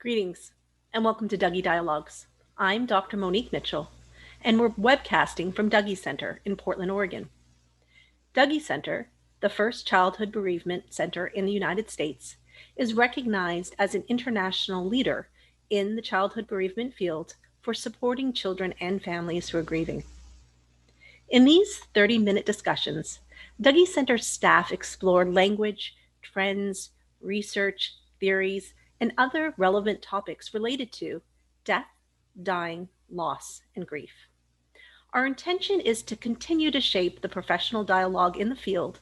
Greetings, and welcome to Dougy Dialogues. I'm Dr. Monique Mitchell, and we're webcasting from Dougy Center in Portland, Oregon. Dougy Center, the first childhood bereavement center in the United States, is recognized as an international leader in the childhood bereavement field for supporting children and families who are grieving. In these 30-minute discussions, Dougy Center staff explore language, trends, research, theories, and other relevant topics related to death, dying, loss, and grief. Our intention is to continue to shape the professional dialogue in the field,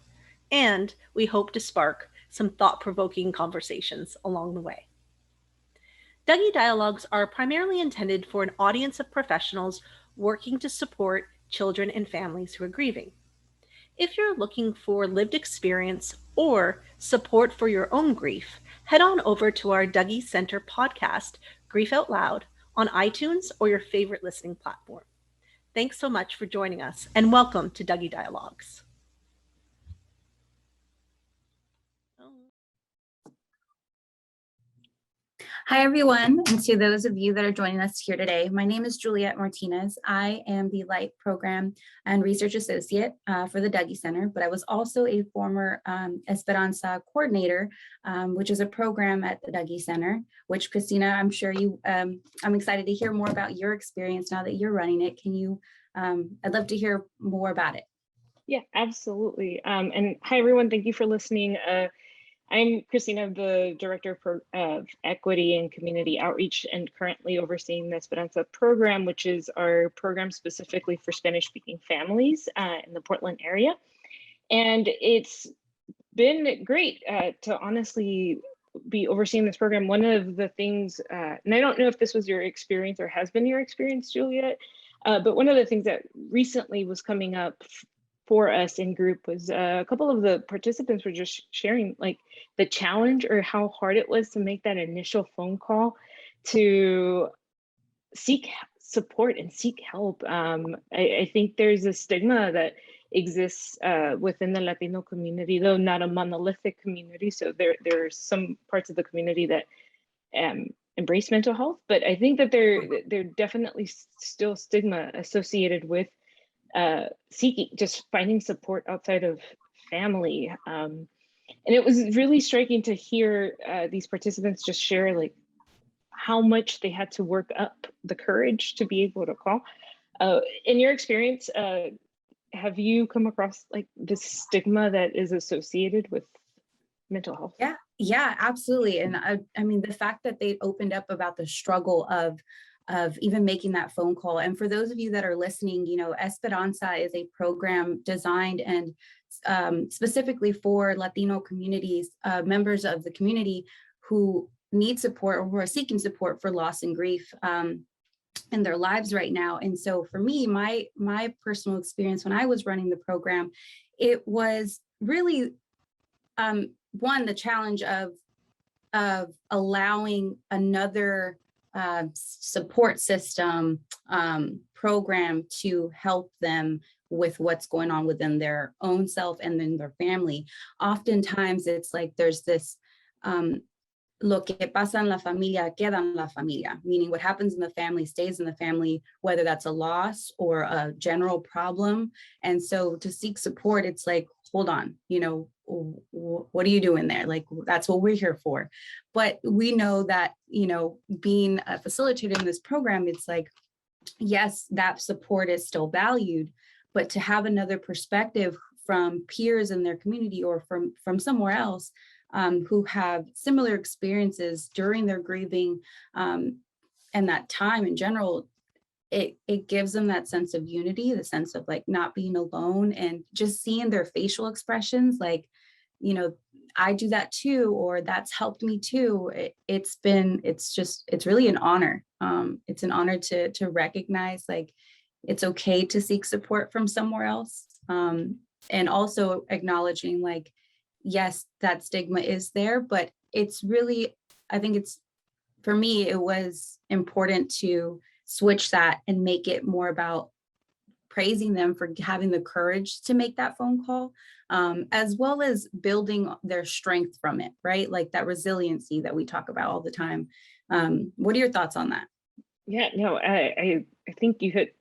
and we hope to spark some thought-provoking conversations along the way. Dougy Dialogues are primarily intended for an audience of professionals working to support children and families who are grieving. If you're looking for lived experience or support for your own grief, head on over to our Dougy Center podcast, Grief Out Loud, on iTunes or your favorite listening platform. Thanks so much for joining us, and welcome to Dougy Dialogues. Hi, everyone, and to those of you that are joining us here today, my name is Juliette Martinez. I am the L.Y.G.H.T Program and Research Associate for the Dougy Center, but I was also a former Esperanza coordinator, which is a program at the Dougy Center, which Cristina, I'm sure you, I'm excited to hear more about your experience now that you're running it. Can you, I'd love to hear more about it. Yeah, absolutely. And hi, everyone. Thank you for listening. I'm Cristina, the Director of Equity and Community Outreach, and currently overseeing the Esperanza program, which is our program specifically for Spanish-speaking families in the Portland area. And it's been great to honestly be overseeing this program. One of the things, and I don't know if this was your experience or has been your experience, Juliette, but one of the things that recently was coming up for us in group was a couple of the participants were just sharing like the challenge or how hard it was to make that initial phone call to seek support and seek help. I think there's a stigma that exists within the Latino community, though not a monolithic community. So there are some parts of the community that embrace mental health, but I think that there definitely still stigma associated with seeking, just finding support outside of family. And it was really striking to hear these participants just share like how much they had to work up the courage to be able to call. In your experience, have you come across like this stigma that is associated with mental health? Yeah, absolutely. And I mean, the fact that they opened up about the struggle of even making that phone call. And for those of you that are listening, you know, Esperanza is a program designed and specifically for Latino communities, members of the community who need support or who are seeking support for loss and grief in their lives right now. And so for me, my personal experience when I was running the program, it was really one, the challenge of allowing another support system program to help them with what's going on within their own self and then their family. Oftentimes it's like there's this lo que pasa en la familia queda en la familia, meaning what happens in the family stays in the family, whether that's a loss or a general problem. And so to seek support, it's like, hold on, you know, what are you doing there? Like, that's what we're here for. But we know that, you know, being a facilitator in this program, it's like, yes, that support is still valued, but to have another perspective from peers in their community or from somewhere else who have similar experiences during their grieving and that time in general, it gives them that sense of unity, the sense of like not being alone, and just seeing their facial expressions like, you know, I do that too, or that's helped me too. It's really an honor. It's an honor to recognize like it's okay to seek support from somewhere else. And also acknowledging like, yes, that stigma is there, but it's really, I think it's, for me, it was important to switch that and make it more about praising them for having the courage to make that phone call, as well as building their strength from it, right? Like that resiliency that we talk about all the time. What are your thoughts on that? Yeah, no, I think you hit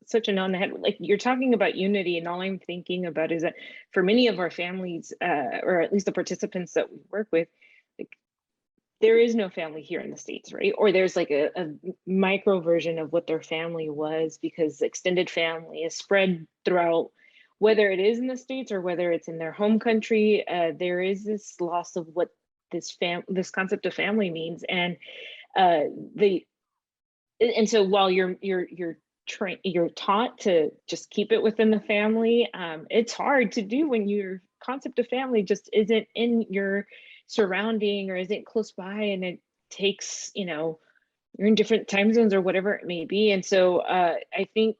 such a nail on the head. Like, you're talking about unity, and all I'm thinking about is that for many of our families, or at least the participants that we work with, like, there is no family here in the States, right? Or there's like a micro version of what their family was, because extended family is spread throughout, whether it is in the States or whether it's in their home country. There is this loss of what this concept of family means, and the and so while you're taught to just keep it within the family, it's hard to do when your concept of family just isn't in your surrounding or isn't close by, and it takes, you're in different time zones or whatever it may be. And so I think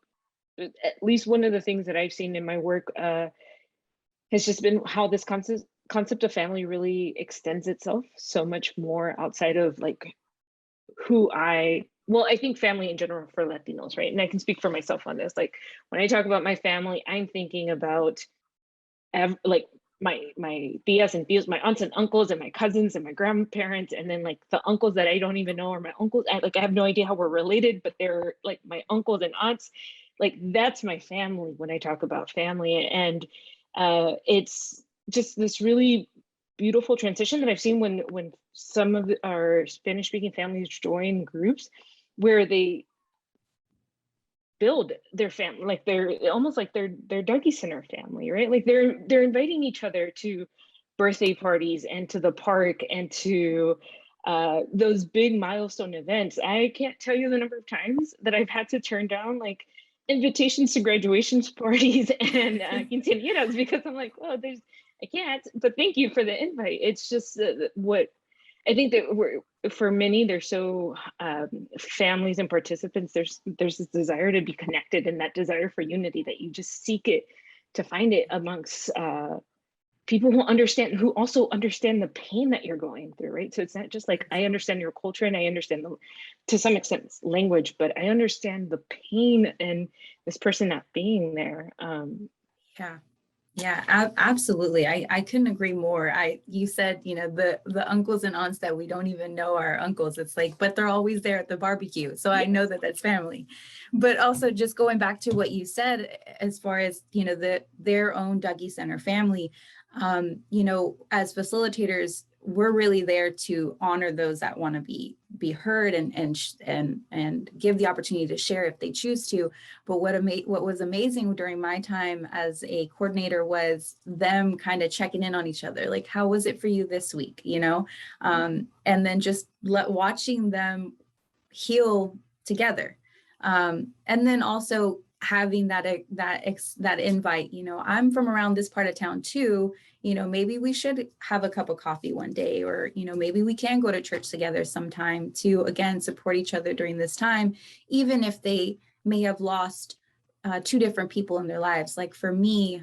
at least one of the things that I've seen in my work has just been how this concept of family really extends itself so much more outside of like I think family in general for Latinos, right? And I can speak for myself on this. Like, when I talk about my family, I'm thinking about like my tias and tios, my aunts and uncles and my cousins and my grandparents, and then like the uncles that I don't even know are my uncles. I have no idea how we're related, but they're like my uncles and aunts. Like, that's my family when I talk about family. And it's just this really beautiful transition that I've seen when some of our Spanish speaking families join groups where they build their family, like they're almost like their Dougy Center family, right? Like they're inviting each other to birthday parties and to the park and to those big milestone events. I can't tell you the number of times that I've had to turn down like invitations to graduations parties and quinceañeras because I'm like, oh, I can't, but thank you for the invite. It's just what I think that for many, they're so families and participants, there's this desire to be connected, and that desire for unity that you just seek it to find it amongst people who also understand the pain that you're going through, right? So it's not just like, I understand your culture and I understand to some extent language, but I understand the pain and this person not being there. Yeah, absolutely. I couldn't agree more. You said, the uncles and aunts that we don't even know are uncles. It's like, but they're always there at the barbecue. So I know that that's family. But also just going back to what you said, as far as, their own Dougy Center family, as facilitators, we're really there to honor those that want to be heard and give the opportunity to share if they choose to. But what was amazing during my time as a coordinator was them kind of checking in on each other, like, how was it for you this week, and then just watching them heal together, and then also having that invite. I'm from around this part of town too. Maybe we should have a cup of coffee one day, or maybe we can go to church together sometime to again support each other during this time, even if they may have lost two different people in their lives. Like for me,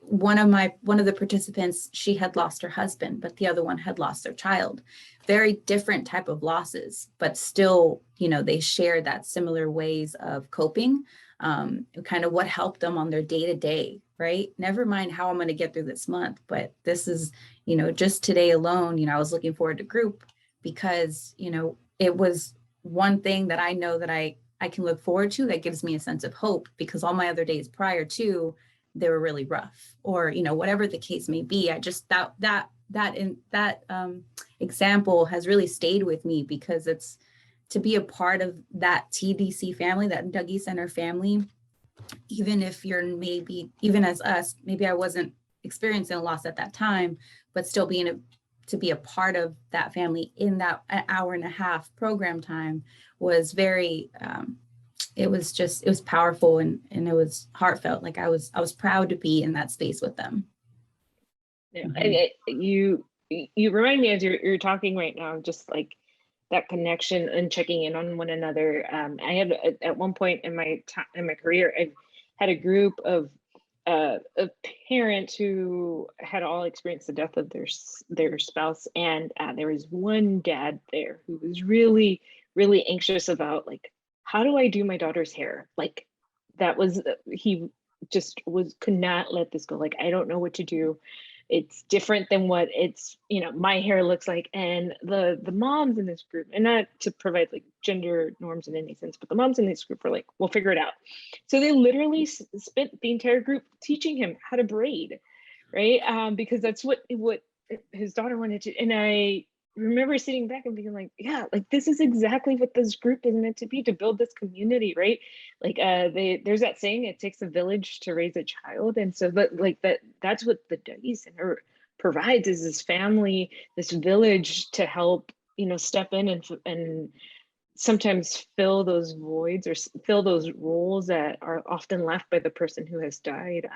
one of the participants, she had lost her husband, but the other one had lost their child. Very different type of losses, but still, they share that similar ways of coping, kind of what helped them on their day-to-day, right? Never mind how I'm going to get through this month, but this is, just today alone, I was looking forward to group because, it was one thing that I know that I can look forward to that gives me a sense of hope, because all my other days prior to, they were really rough, or, whatever the case may be. I just, that example has really stayed with me, because it's to be a part of that TDC family, that Dougy Center family, even if you're even as us, maybe I wasn't experiencing a loss at that time, but still to be a part of that family in that hour and a half program time was very, it was powerful and it was heartfelt. Like I was proud to be in that space with them. Yeah. Mm-hmm. You remind me as you're talking right now, just like that connection and checking in on one another. I had at one point in my career, I had a group of parents who had all experienced the death of their spouse, and there was one dad there who was really, really anxious about, like, how do I do my daughter's hair? Like, that was, he just could not let this go. Like, I don't know what to do. It's different than what it's, my hair looks like. And the moms in this group, and not to provide like gender norms in any sense, but the moms in this group were like, we'll figure it out. So they literally spent the entire group teaching him how to braid, right? Because that's what his daughter wanted to. And I remember sitting back and being like, yeah, like this is exactly what this group is meant to be, to build this community, right? Like there's that saying, it takes a village to raise a child. And so that's what the Dougy Center provides, is this family, this village to help, step in and sometimes fill those voids or fill those roles that are often left by the person who has died.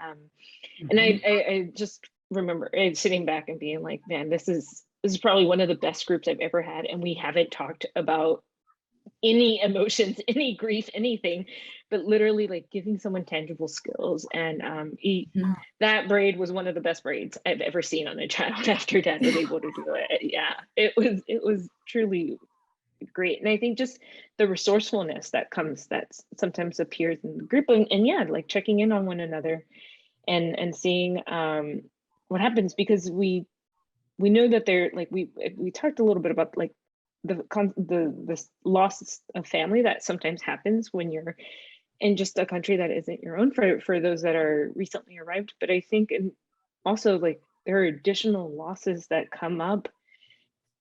And I just remember sitting back and being like, man, this is probably one of the best groups I've ever had. And we haven't talked about any emotions, any grief, anything, but literally like giving someone tangible skills. And that braid was one of the best braids I've ever seen on a child after dad was able to do it. Yeah, it was truly great. And I think just the resourcefulness that sometimes appears in the group, and yeah, like checking in on one another and seeing what happens, because we know that they're like, we talked a little bit about like the loss of family that sometimes happens when you're in just a country that isn't your own, for those that are recently arrived. But I think, and also like there are additional losses that come up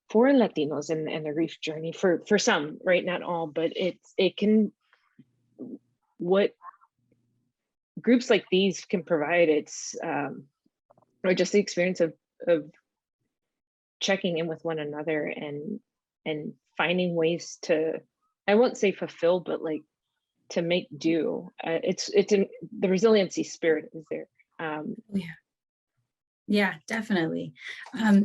for Latinos and their grief journey, for some, right? Not all, but what groups like these can provide, or just the experience of checking in with one another and finding ways to, I won't say fulfill, but like to make do. It's in the resiliency spirit is there. Yeah, definitely.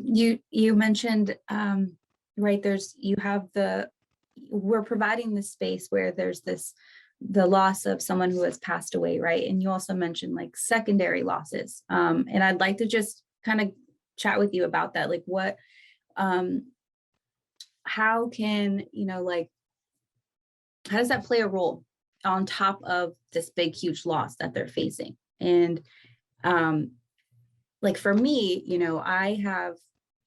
You mentioned, right, we're providing this space where there's the loss of someone who has passed away, right? And you also mentioned like secondary losses. And I'd like to just kind of chat with you about that. Like how can, how does that play a role on top of this big, huge loss that they're facing? And like for me,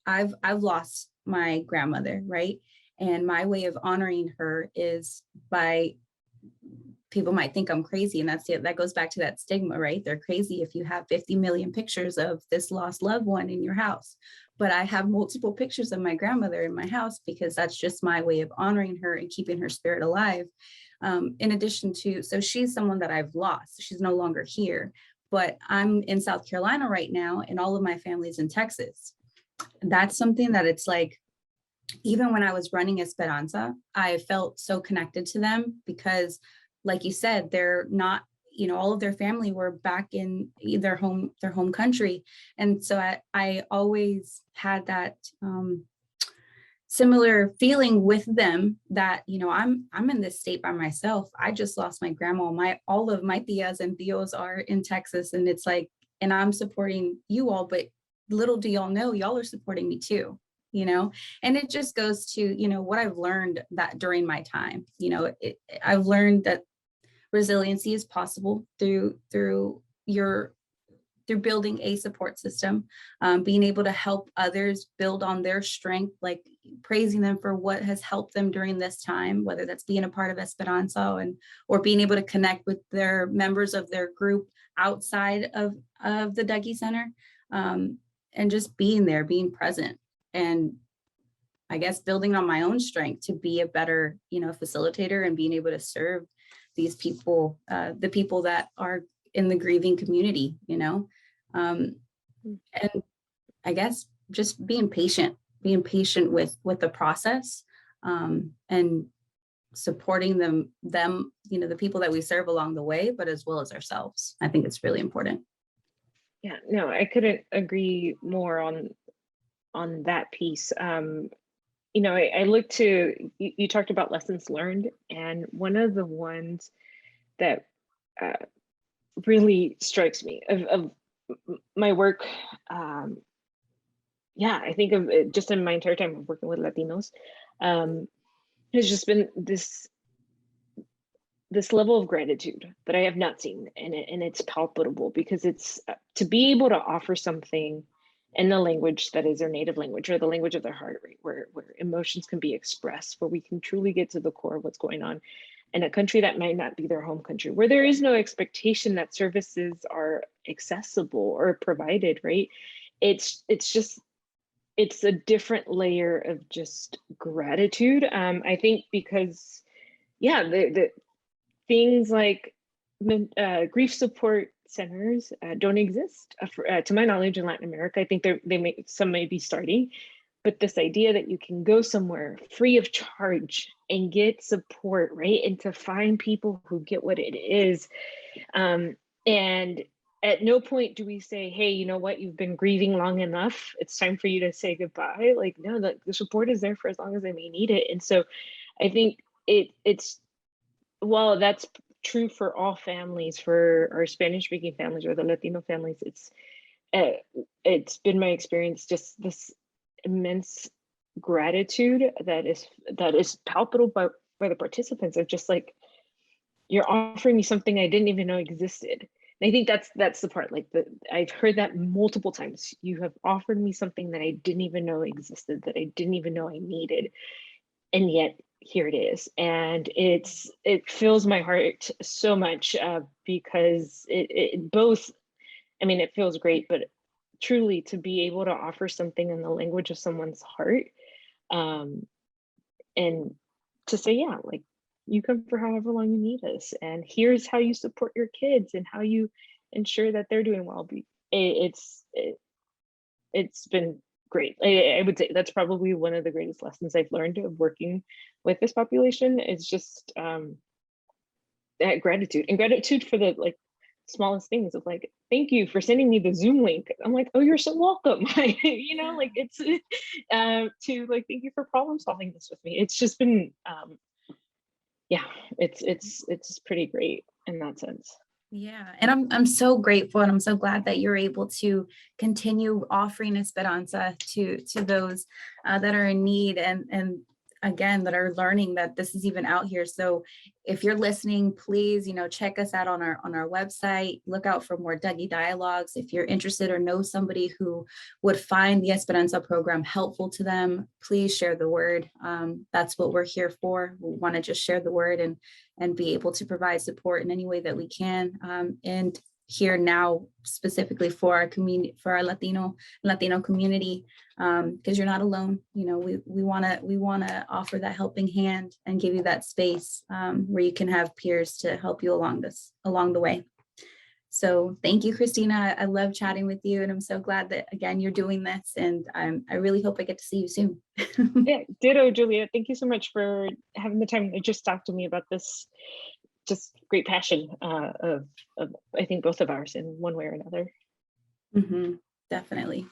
I've lost my grandmother, right? And my way of honoring her is people might think I'm crazy, and that goes back to that stigma, right? They're crazy if you have 50 million pictures of this lost loved one in your house. But I have multiple pictures of my grandmother in my house because that's just my way of honoring her and keeping her spirit alive. In addition to, so she's someone that I've lost. She's no longer here, but I'm in South Carolina right now, and all of my family's in Texas. That's something that it's like, even when I was running Esperanza, I felt so connected to them because, like you said, they're not, all of their family were back in their home country. And so I always had that similar feeling with them that, I'm in this state by myself. I just lost my grandma. All of my tias and tios are in Texas, and it's like, and I'm supporting you all, but little do y'all know, y'all are supporting me too, and it just goes to, what I've learned that during my time, I've learned that resiliency is possible through building a support system, being able to help others build on their strength, like praising them for what has helped them during this time, whether that's being a part of Esperanza or being able to connect with their members of their group outside of the Dougy Center, and just being there, being present, and I guess building on my own strength to be a better, facilitator and being able to serve these people, the people that are in the grieving community, and I guess just being patient with the process, and supporting them, the people that we serve along the way, but as well as ourselves. I think it's really important. Yeah, no, I couldn't agree more on that piece. I look to, you talked about lessons learned, and one of the ones that really strikes me of my work, I think of it just in my entire time of working with Latinos, has just been this this level of gratitude that I have not seen, and it's palpable, because it's to be able to offer something in the language that is their native language, or the language of their heart, right, where emotions can be expressed, where we can truly get to the core of what's going on in a country that might not be their home country, where there is no expectation that services are accessible or provided, right? It's just, it's a different layer of just gratitude. I think because, yeah, the things like grief support centers don't exist, to my knowledge, in Latin America. I think some may be starting, but this idea that you can go somewhere free of charge and get support, right? And to find people who get what it is. And at no point do we say, hey, you know what, you've been grieving long enough, it's time for you to say goodbye. Like, no, the support is there for as long as I may need it. And so I think it's, well, that's true for all families, for our Spanish speaking families or the Latino families. It's been my experience, just this immense gratitude that is palpable by the participants, of just like, you're offering me something I didn't even know existed. And I think that's the part, like, I've heard that multiple times. You have offered me something that I didn't even know existed, that I didn't even know I needed, and yet here it is. And it fills my heart so much, because it both, I mean, it feels great, but truly to be able to offer something in the language of someone's heart, and to say, yeah, like, you come for however long you need us, and here's how you support your kids and how you ensure that they're doing well. It's been great. I would say that's probably one of the greatest lessons I've learned of working with this population, is just that gratitude, and gratitude for the, like, smallest things of, like, thank you for sending me the Zoom link. I'm like, oh, you're so welcome. You know, like, it's to, like, thank you for problem solving this with me. It's just been yeah, it's pretty great in that sense. Yeah, and I'm so grateful, and I'm so glad that you're able to continue offering Esperanza to those that are in need, and again, that are learning that this is even out here. So if you're listening, please, check us out on our website. Look out for more Dougy dialogues. If you're interested or know somebody who would find the Esperanza program helpful to them, please share the word. That's what we're here for. We want to just share the word and be able to provide support in any way that we can. And here now specifically for our community, for our Latino community, because you're not alone. We want to offer that helping hand and give you that space where you can have peers to help you along the way. So thank you, Cristina. I love chatting with you, and I'm so glad that, again, you're doing this, and I really hope I get to see you soon. Yeah, ditto, Juliette. Thank you so much for having the time to just talk to me about this just great passion of I think both of ours in one way or another. Definitely.